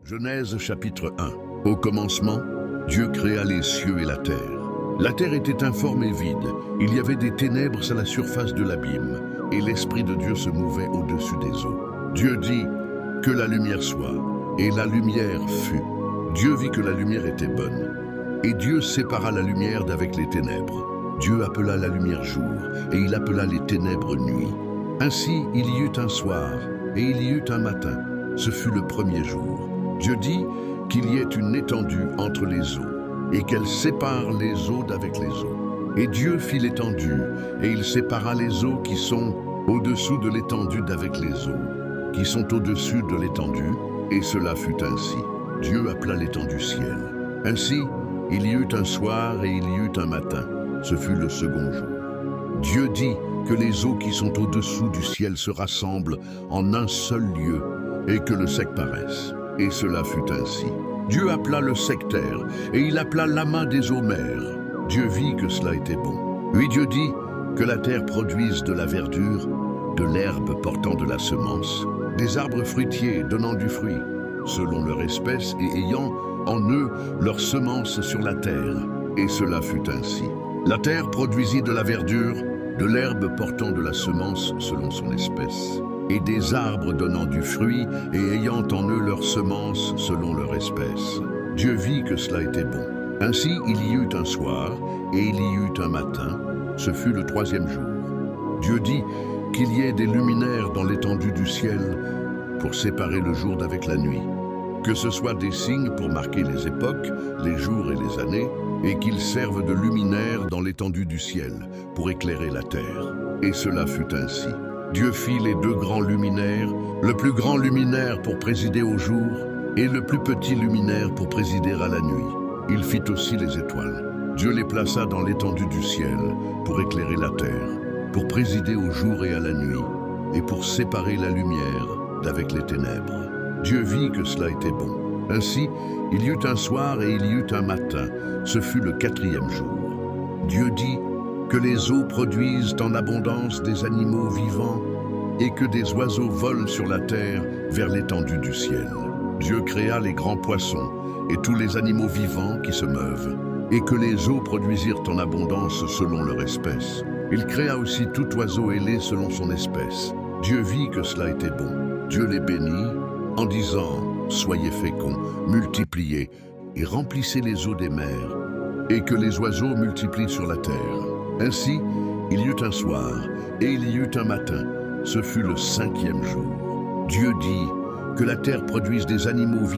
Genèse chapitre 1. Au commencement, Dieu créa les cieux et la terre. La terre était informe et vide, il y avait des ténèbres à la surface de l'abîme, et l'Esprit de Dieu se mouvait au-dessus des eaux. Dieu dit, que la lumière soit, et la lumière fut. Dieu vit que la lumière était bonne, et Dieu sépara la lumière d'avec les ténèbres. Dieu appela la lumière jour, et il appela les ténèbres nuit. Ainsi il y eut un soir, et il y eut un matin, ce fut le premier jour. Dieu dit qu'il y ait une étendue entre les eaux, et qu'elle sépare les eaux d'avec les eaux. Et Dieu fit l'étendue, et il sépara les eaux qui sont au-dessous de l'étendue d'avec les eaux, qui sont au-dessus de l'étendue, et cela fut ainsi. Dieu appela l'étendue ciel. Ainsi, il y eut un soir et il y eut un matin, ce fut le second jour. Dieu dit que les eaux qui sont au-dessous du ciel se rassemblent en un seul lieu, et que le sec paraisse. Et cela fut ainsi. Dieu appela le sec terre, et il appela l'amas des eaux mers. Dieu vit que cela était bon. Puis Dieu dit que la terre produise de la verdure, de l'herbe portant de la semence, des arbres fruitiers donnant du fruit, selon leur espèce et ayant en eux leur semence sur la terre. Et cela fut ainsi. La terre produisit de la verdure, de l'herbe portant de la semence selon son espèce, et des arbres donnant du fruit et ayant en eux leur semence selon leur espèce. Dieu vit que cela était bon. Ainsi il y eut un soir et il y eut un matin, ce fut le troisième jour. Dieu dit qu'il y ait des luminaires dans l'étendue du ciel pour séparer le jour d'avec la nuit, que ce soit des signes pour marquer les époques, les jours et les années, et qu'ils servent de luminaires dans l'étendue du ciel pour éclairer la terre. Et cela fut ainsi. Dieu fit les deux grands luminaires, le plus grand luminaire pour présider au jour, et le plus petit luminaire pour présider à la nuit. Il fit aussi les étoiles. Dieu les plaça dans l'étendue du ciel pour éclairer la terre, pour présider au jour et à la nuit, et pour séparer la lumière d'avec les ténèbres. Dieu vit que cela était bon. Ainsi, il y eut un soir et il y eut un matin, ce fut le quatrième jour. Dieu dit que les eaux produisent en abondance des animaux vivants et que des oiseaux volent sur la terre vers l'étendue du ciel. Dieu créa les grands poissons et tous les animaux vivants qui se meuvent, et que les eaux produisirent en abondance selon leur espèce. Il créa aussi tout oiseau ailé selon son espèce. Dieu vit que cela était bon. Dieu les bénit en disant « Soyez féconds, multipliez et remplissez les eaux des mers, et que les oiseaux multiplient sur la terre. » Ainsi, il y eut un soir et il y eut un matin, ce fut le cinquième jour. Dieu dit que la terre produise des animaux vivants